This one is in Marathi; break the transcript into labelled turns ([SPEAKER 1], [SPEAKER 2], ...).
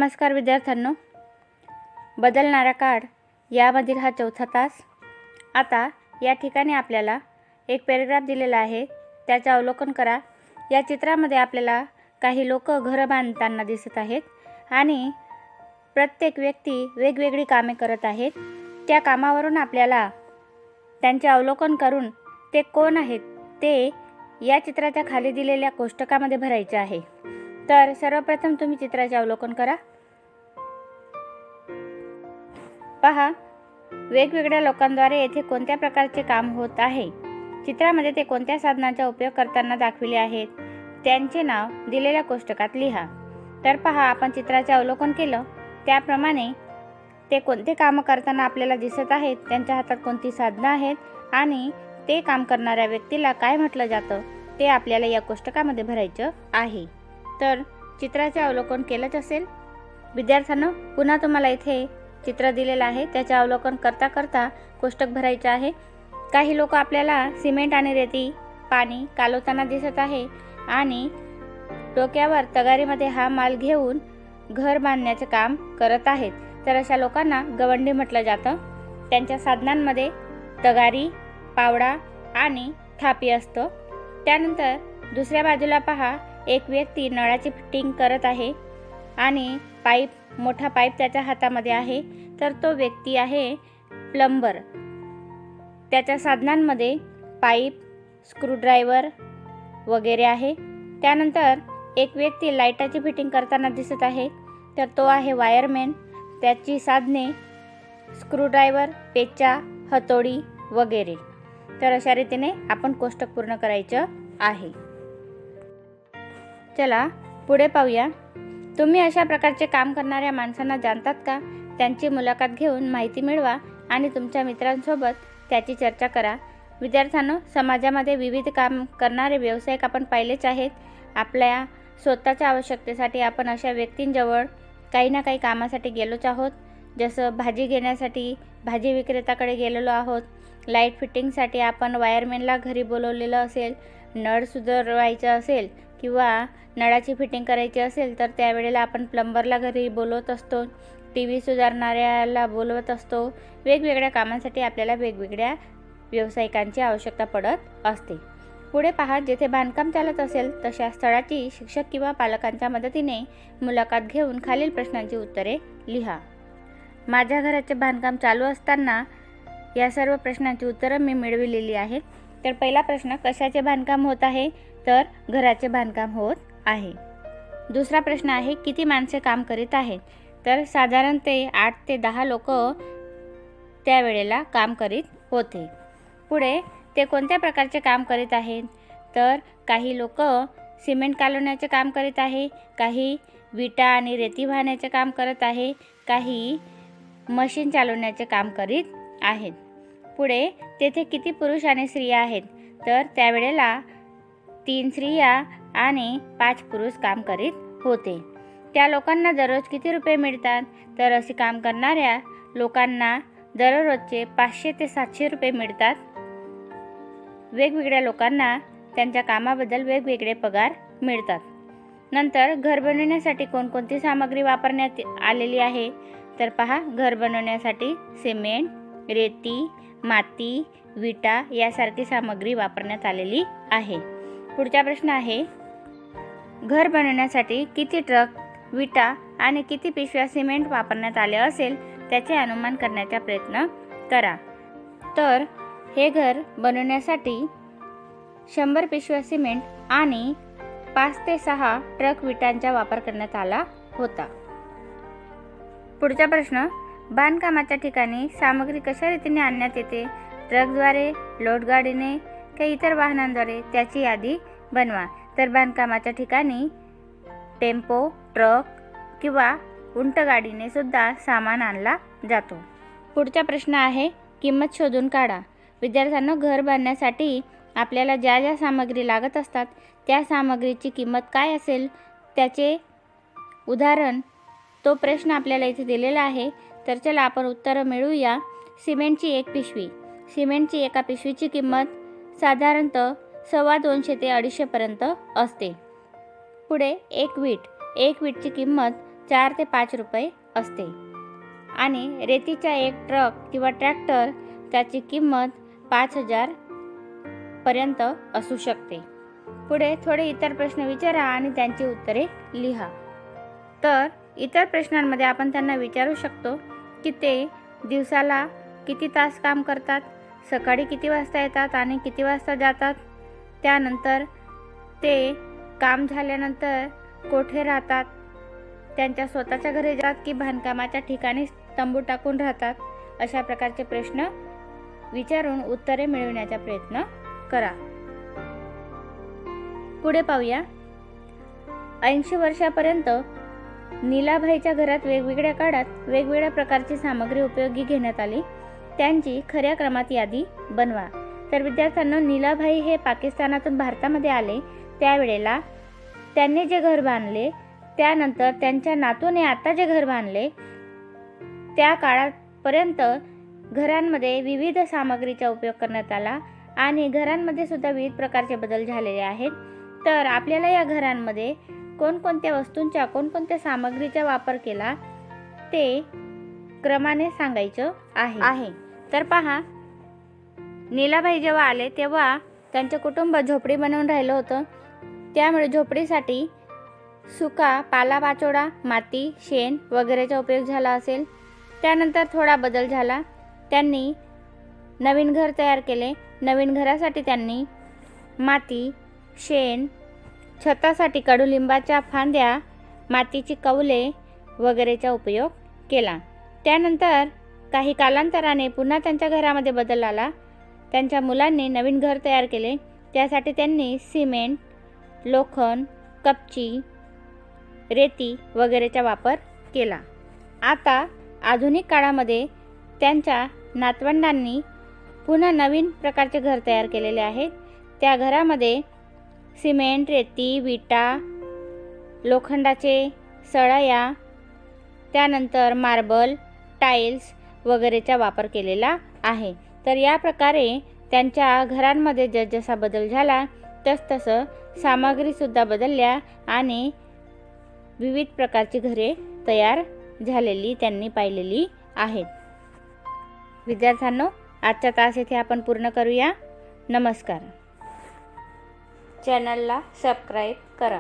[SPEAKER 1] नमस्कार विद्यार्थ्यांनो, बदलणारा काळ यामधील हा चौथा तास. आता या ठिकाणी आपल्याला एक पॅराग्राफ दिलेला आहे, त्याचे अवलोकन करा. या चित्रामध्ये आपल्याला काही लोक घरं बांधताना दिसत आहेत आणि प्रत्येक व्यक्ती वेगवेगळी कामे करत आहेत. त्या कामावरून आपल्याला त्यांचे अवलोकन करून ते कोण आहेत ते या चित्राच्या खाली दिलेल्या कोष्टकामध्ये भरायचे आहे. तर सर्वप्रथम तुम्ही चित्राचे अवलोकन करा. पहा, वेगवेगळ्या लोकांद्वारे येथे कोणत्या प्रकारचे काम होत आहे. चित्रामध्ये ते कोणत्या साधनांचा उपयोग करताना दाखविले आहेत त्यांचे नाव दिलेल्या कोष्टकात लिहा. तर पहा, आपण चित्राचे अवलोकन केलं त्याप्रमाणे ते कोणते काम करताना आपल्याला दिसत आहेत, त्यांच्या हातात कोणती साधनं आहेत आणि ते काम करणाऱ्या व्यक्तीला काय म्हटलं जातं ते आपल्याला या कोष्टकामध्ये भरायचं आहे. तर चित्राचे अवलोकन केलंच असेल. विद्यार्थ्यांनो, पुन्हा तुम्हाला इथे चित्र दिलेलं आहे, त्याचे अवलोकन करता करता कोष्टक भरायचे आहे. काही लोक आपल्याला सिमेंट आणि रेती पाणी कालवताना दिसत आहे आणि डोक्यावर तगारीमध्ये हा माल घेऊन घर बांधण्याचे काम करत आहेत. तर अशा लोकांना गवंडी म्हटलं जातं. त्यांच्या साधनांमध्ये तगारी, पावडा आणि थापी असतं. त्यानंतर दुसऱ्या बाजूला पहा, एक व्यक्ती नळाची फिटिंग करत आहे आणि मोठा पाईप त्याच्या हातामध्ये आहे. तर तो व्यक्ती आहे प्लंबर. त्याच्या साधनांमध्ये पाईप, स्क्रूड्रायव्हर वगैरे आहे. त्यानंतर एक व्यक्ती लाईटाची फिटिंग करताना दिसत आहे, तर तो आहे वायरमॅन. त्याची साधने स्क्रूड्रायव्हर, पेचा, हतोडी वगैरे. तर अशा रीतीने आपण कोष्टक पूर्ण करायचं आहे. चला पुढे पाहूया. तुम्ही अशा प्रकारचे काम करणाऱ्या माणसांना जाणतात का? त्यांची मुलाखत घेऊन माहिती मिळवा आणि तुमच्या मित्रांसोबत त्याची चर्चा करा. विद्यार्थ्यांनो, समाजामध्ये विविध काम करणारे व्यावसायिक आपण पाहिलेच आहेत. आपल्या स्वतःच्या आवश्यकतेसाठी आपण अशा व्यक्तींजवळ काही ना काही कामासाठी गेलोच आहोत. जसं भाजी घेण्यासाठी भाजी विक्रेत्याकडे गेलेलो आहोत. लाईट फिटिंगसाठी आपण वायरमॅनला घरी बोलवलेलं असेल. नळ सुधारवायचं असेल किंवा नळाची फिटिंग करायची असेल तर त्यावेळेला आपण प्लंबरला घरी बोलवत असतो. TV सुधारणाऱ्याला बोलवत असतो. वेगवेगळ्या कामांसाठी आपल्याला वेगवेगळ्या व्यावसायिकांची आवश्यकता पडत असते. पुढे पहा, जेथे बांधकाम चालत असेल तशा स्थळाची शिक्षक किंवा पालकांच्या मदतीने मुलाखत घेऊन खालील प्रश्नांची उत्तरे लिहा. माझ्या घराचे बांधकाम चालू असताना या सर्व प्रश्नांची उत्तरं मी मिळविलेली आहेत. तर पहिला प्रश्न, कशाचे बांधकाम होत आहे? तर घराचे बांधकाम होत आहे. दुसरा प्रश्न आहे, किती माणसे काम करीत आहेत? तर साधारण ते 8 ते 10 लोक त्यावेळेला काम करीत होते. पुढे ते कोणत्या प्रकारचे काम करीत आहेत? तर काही लोक सिमेंट कालवण्याचे काम करीत आहे, काही विटा आणि रेती वाहण्याचे काम करत आहे, काही मशीन चालवण्याचे काम करीत आहेत. पुढे तेथे किती पुरुष आणि स्त्रिया आहेत? तर त्यावेळेला 3 स्त्रिया आणि 5 पुरुष काम करीत होते. त्या लोकांना दररोज किती रुपये मिळतात? तर असे काम करणाऱ्या लोकांना दररोजचे 500 ते 700 रुपये मिळतात. वेगवेगळ्या लोकांना त्यांच्या कामाबद्दल वेगवेगळे पगार मिळतात. नंतर घर बनवण्यासाठी कोणकोणती सामग्री वापरण्यात आलेली आहे? तर पहा, घर बनवण्यासाठी सिमेंट, रेती, माती, विटा यासारखी सामग्री वापरण्यात आलेली आहे. पुढचा प्रश्न आहे, घर बनवण्यासाठी किती ट्रक विटा आणि किती पिशव्या सिमेंट वापरण्यात आले असेल त्याचे अनुमान करण्याचा प्रयत्न करा. तर हे घर बनवण्यासाठी 100 पिशव्या सिमेंट आणि 5 ते 6 ट्रक विटांचा वापर करण्यात आला होता. पुढचा प्रश्न, बांधकामाच्या ठिकाणी सामग्री कशा रीतीने आणण्यात येते? ट्रकद्वारे, लोडगाडीने का इतर वाहनांद्वारे? त्याची यादी बनवा. तर बांधकामाच्या ठिकाणी टेम्पो, ट्रक किंवा उंटगाडीने सुद्धा सामान आणला जातो. पुढचा प्रश्न आहे, किंमत शोधून काढा. विद्यार्थ्यांना, घर बांधण्यासाठी आपल्याला ज्या ज्या सामग्री लागत असतात त्या सामग्रीची किंमत काय असेल त्याचे उदाहरण तो प्रश्न आपल्याला इथे दिलेला आहे. तर चला आपण उत्तरं मिळवूया. सिमेंटची 1 पिशवी. सिमेंटची एका पिशवीची किंमत साधारणतः 250 ते 250 पर्यंत असते. पुढे एक वीट. एक वीटची किंमत 4 ते 5 रुपये असते आणि रेतीचा एक ट्रक किंवा ट्रॅक्टर त्याची किंमत 5,000 पर्यंत असू शकते. पुढे थोडे इतर प्रश्न विचारा आणि त्यांची उत्तरे लिहा. तर इतर प्रश्नांमध्ये आपण त्यांना विचारू शकतो की ते दिवसाला किती तास काम करतात, सकाळी किती वाजता येतात आणि किती वाजता जातात, त्यानंतर ते काम झाल्यानंतर कोठे राहतात, त्यांच्या स्वतःच्या घरी जातात की बांधकामाच्या ठिकाणी तंबू टाकून राहतात. अशा प्रकारचे प्रश्न विचारून उत्तरे मिळवण्याचा प्रयत्न करा. पुढे पाहूया. 80 वर्षापर्यंत नीलाबाईच्या घरात वेगवेगळ्या काळात वेगवेगळ्या प्रकारची सामग्री उपयोगी घेण्यात आली. त्यांची खऱ्या क्रमात यादी बनवा. तर विद्यार्थ्यांनो, नीलाबाई हे पाकिस्तानातून भारतामध्ये आले त्यावेळेला त्यांनी जे घर बांधले, त्यानंतर त्यांच्या नातूने आता जे घर बांधले, त्या काळापर्यंत घरांमध्ये विविध सामग्रीचा उपयोग करण्यात आला आणि घरांमध्ये सुद्धा विविध प्रकारचे बदल झालेले आहेत. तर आपल्याला या घरांमध्ये कोणकोणत्या वस्तूंचा कोणकोणत्या सामग्रीचा वापर केला ते क्रमाने सांगायचं आहे. तर पहा, नीलाबाई जेव्हा आले तेव्हा त्यांचे कुटुंब झोपडी बनवून राहिलं होतं. त्यामुळे झोपडीसाठी सुका पालापाचोळा, माती, शेण वगैरेचा उपयोग झाला असेल. त्यानंतर थोडा बदल झाला. त्यांनी नवीन घर तयार केले. नवीन घरासाठी त्यांनी माती, शेण, छतासाठी कडुलिंबाच्या फांद्या, मातीची कौले वगैरेचा उपयोग केला. त्यानंतर काही कालांतराने पुन्हा त्यांच्या घरामध्ये बदल आला. त्यांच्या मुलांनी नवीन घर तयार केले. त्यासाठी त्यांनी सिमेंट, लोखंड, कपची, रेती वगैरेचा वापर केला. आता आधुनिक काळामध्ये त्यांच्या नातवंडांनी पुन्हा नवीन प्रकारचे घर तयार केलेले आहे. त्या घरामध्ये सिमेंट, रेती, विटा, लोखंडाचे सळया, त्यानंतर मार्बल, टाईल्स वगैरेचा वापर केलेला आहे. तर या प्रकारे त्यांच्या घरांमध्ये जसजसा बदल झाला तसतसं सामग्रीसुद्धा बदलल्या आणि विविध प्रकारची घरे तयार झालेली त्यांनी पाहिलेली आहेत. विद्यार्थ्यांनो, आजचा तास येथे आपण पूर्ण करूया. नमस्कार. चॅनलला सबस्क्राईब करा.